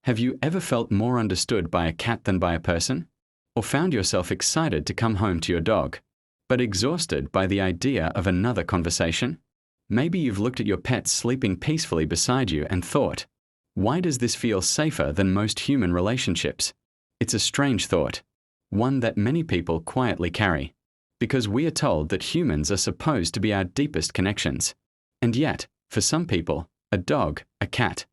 Have you ever felt more understood by a cat than by a person? Or found yourself excited to come home to your dog, but exhausted by the idea of another conversation? Maybe you've looked at your pet sleeping peacefully beside you and thought, why does this feel safer than most human relationships? It's a strange thought, one that many people quietly carry, because we are told that humans are supposed to be our deepest connections. And yet, for some people, a dog, a cat,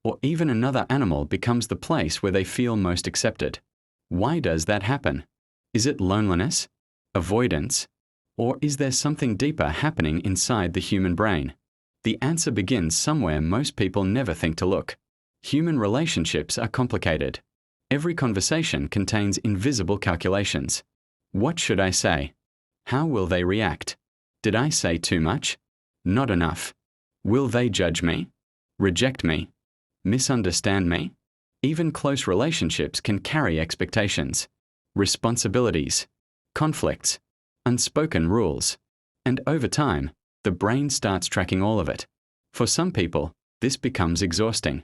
or even another animal becomes the place where they feel most accepted. Why does that happen? Is it loneliness, avoidance, or is there something deeper happening inside the human brain? The answer begins somewhere most people never think to look. Human relationships are complicated. Every conversation contains invisible calculations. What should I say? How will they react? Did I say too much? Not enough? Will they judge me? Reject me? Misunderstand me? Even close relationships can carry expectations, responsibilities, conflicts, unspoken rules. And over time, the brain starts tracking all of it. For some people, this becomes exhausting.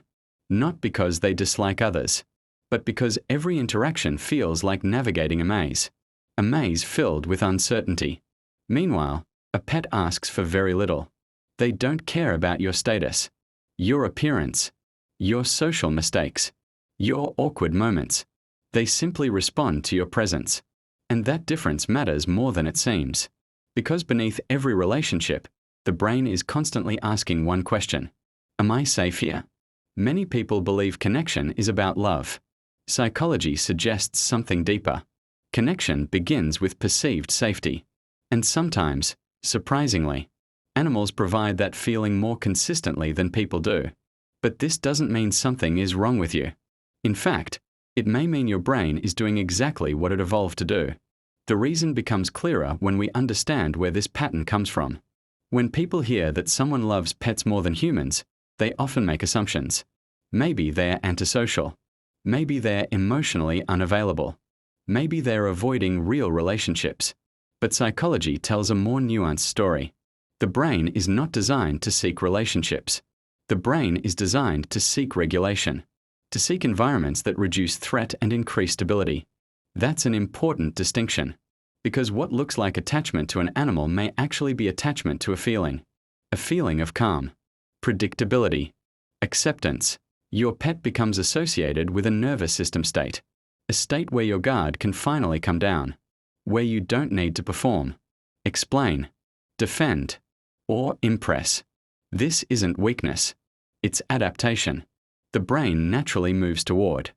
Not because they dislike others, but because every interaction feels like navigating a maze filled with uncertainty. Meanwhile, a pet asks for very little. They don't care about your status, your appearance, your social mistakes, your awkward moments. They simply respond to your presence. And that difference matters more than it seems. Because beneath every relationship, the brain is constantly asking one question: am I safe here? Many people believe connection is about love. Psychology suggests something deeper. Connection begins with perceived safety. And sometimes, surprisingly, animals provide that feeling more consistently than people do. But this doesn't mean something is wrong with you. In fact, it may mean your brain is doing exactly what it evolved to do. The reason becomes clearer when we understand where this pattern comes from. When people hear that someone loves pets more than humans, they often make assumptions. Maybe they're antisocial. Maybe they're emotionally unavailable. Maybe they're avoiding real relationships. But psychology tells a more nuanced story. The brain is not designed to seek relationships. The brain is designed to seek regulation, to seek environments that reduce threat and increase stability. That's an important distinction, because what looks like attachment to an animal may actually be attachment to a feeling of calm, predictability, acceptance. Your pet becomes associated with a nervous system state, a state where your guard can finally come down, where you don't need to perform, explain, defend, or impress. This isn't weakness, it's adaptation. The brain naturally moves toward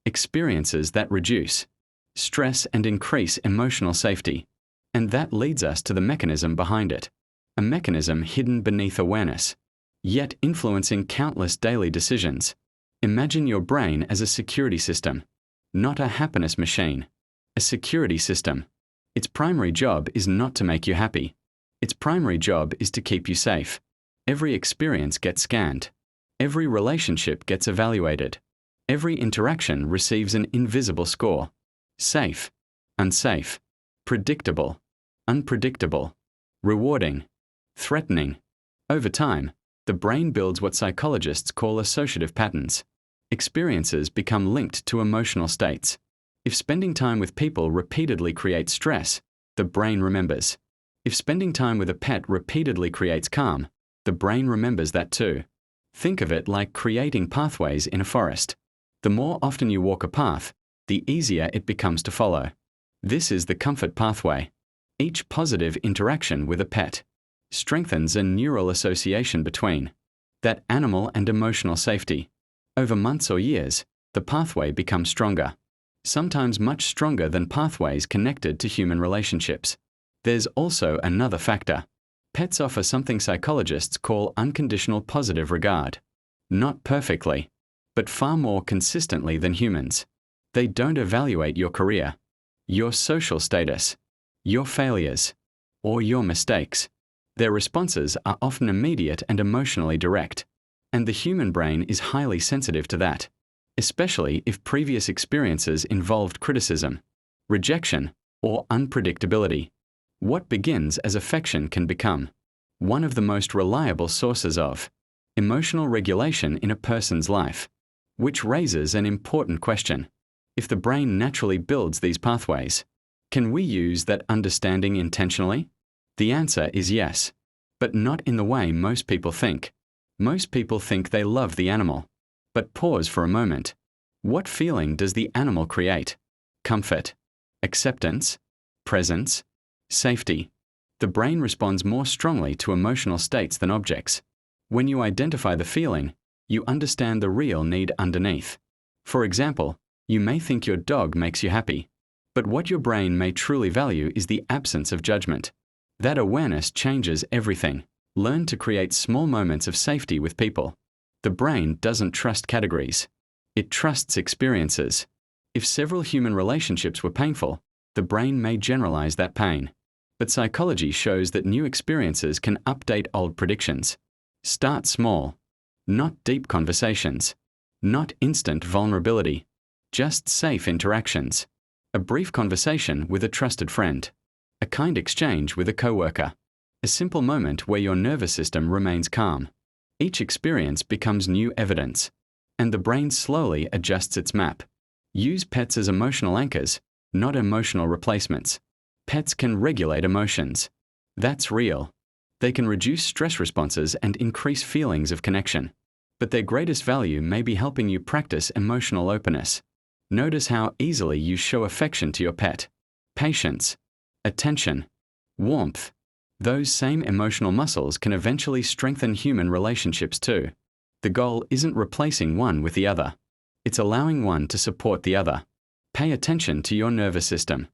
experiences that reduce stress and increase emotional safety. And that leads us to the mechanism behind it, a mechanism hidden beneath awareness, yet influencing countless daily decisions. Imagine your brain as a security system, not a happiness machine. A security system. Its primary job is not to make you happy. Its primary job is to keep you safe. Every experience gets scanned. Every relationship gets evaluated. Every interaction receives an invisible score. Safe, unsafe, predictable, unpredictable, rewarding, threatening. Over time, the brain builds what psychologists call associative patterns. Experiences become linked to emotional states. If spending time with people repeatedly creates stress, the brain remembers. If spending time with a pet repeatedly creates calm, the brain remembers that too. Think of it like creating pathways in a forest. The more often you walk a path, the easier it becomes to follow. This is the comfort pathway. Each positive interaction with a pet strengthens a neural association between that animal and emotional safety. Over months or years, the pathway becomes stronger, sometimes much stronger than pathways connected to human relationships. There's also another factor. Pets offer something psychologists call unconditional positive regard. Not perfectly, but far more consistently than humans. They don't evaluate your career, your social status, your failures, or your mistakes. Their responses are often immediate and emotionally direct, and the human brain is highly sensitive to that, especially if previous experiences involved criticism, rejection, or unpredictability. What begins as affection can become one of the most reliable sources of emotional regulation in a person's life. Which raises an important question. If the brain naturally builds these pathways, can we use that understanding intentionally? The answer is yes, but not in the way most people think. Most people think they love the animal. But pause for a moment. What feeling does the animal create? Comfort, acceptance, presence, safety. The brain responds more strongly to emotional states than objects. When you identify the feeling, you understand the real need underneath. For example, you may think your dog makes you happy, but what your brain may truly value is the absence of judgment. That awareness changes everything. Learn to create small moments of safety with people. The brain doesn't trust categories. It trusts experiences. If several human relationships were painful, the brain may generalize that pain. But psychology shows that new experiences can update old predictions. Start small. Not deep conversations. Not instant vulnerability. Just safe interactions. A brief conversation with a trusted friend. A kind exchange with a coworker. A simple moment where your nervous system remains calm. Each experience becomes new evidence, and the brain slowly adjusts its map. Use pets as emotional anchors, not emotional replacements. Pets can regulate emotions. That's real. They can reduce stress responses and increase feelings of connection. But their greatest value may be helping you practice emotional openness. Notice how easily you show affection to your pet. Patience, attention, warmth. Those same emotional muscles can eventually strengthen human relationships too. The goal isn't replacing one with the other. It's allowing one to support the other. Pay attention to your nervous system.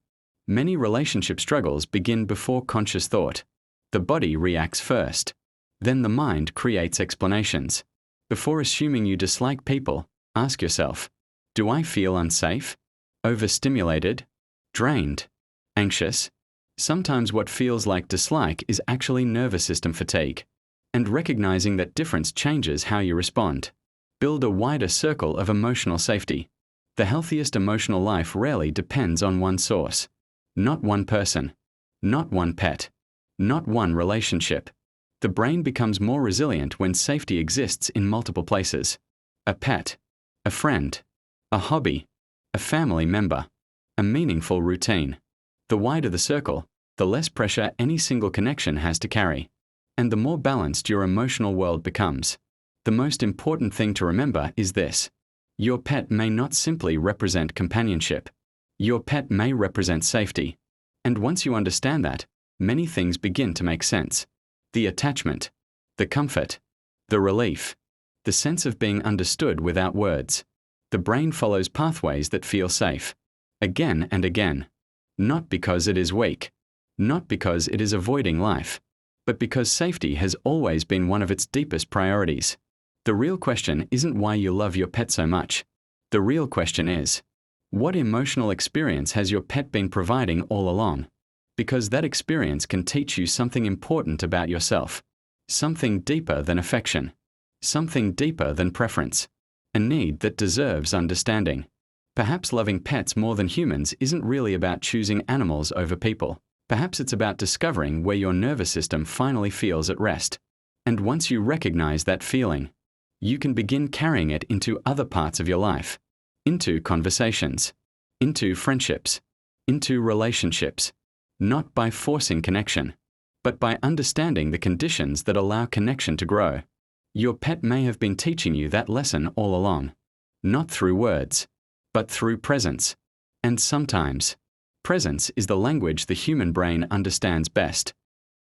Many relationship struggles begin before conscious thought. The body reacts first. Then the mind creates explanations. Before assuming you dislike people, ask yourself, do I feel unsafe? Overstimulated? Drained? Anxious? Sometimes what feels like dislike is actually nervous system fatigue. And recognizing that difference changes how you respond. Build a wider circle of emotional safety. The healthiest emotional life rarely depends on one source. Not one person. Not one pet. Not one relationship. The brain becomes more resilient when safety exists in multiple places. A pet. A friend. A hobby. A family member. A meaningful routine. The wider the circle, the less pressure any single connection has to carry. And the more balanced your emotional world becomes. The most important thing to remember is this. Your pet may not simply represent companionship. Your pet may represent safety. And once you understand that, many things begin to make sense. The attachment, the comfort, the relief, the sense of being understood without words. The brain follows pathways that feel safe. Again and again. Not because it is weak. Not because it is avoiding life. But because safety has always been one of its deepest priorities. The real question isn't why you love your pet so much. The real question is, what emotional experience has your pet been providing all along? Because that experience can teach you something important about yourself. Something deeper than affection. Something deeper than preference. A need that deserves understanding. Perhaps loving pets more than humans isn't really about choosing animals over people. Perhaps it's about discovering where your nervous system finally feels at rest. And once you recognize that feeling, you can begin carrying it into other parts of your life. Into conversations. Into friendships. Into relationships. Not by forcing connection, but by understanding the conditions that allow connection to grow. Your pet may have been teaching you that lesson all along. Not through words, but through presence. And sometimes, presence is the language the human brain understands best.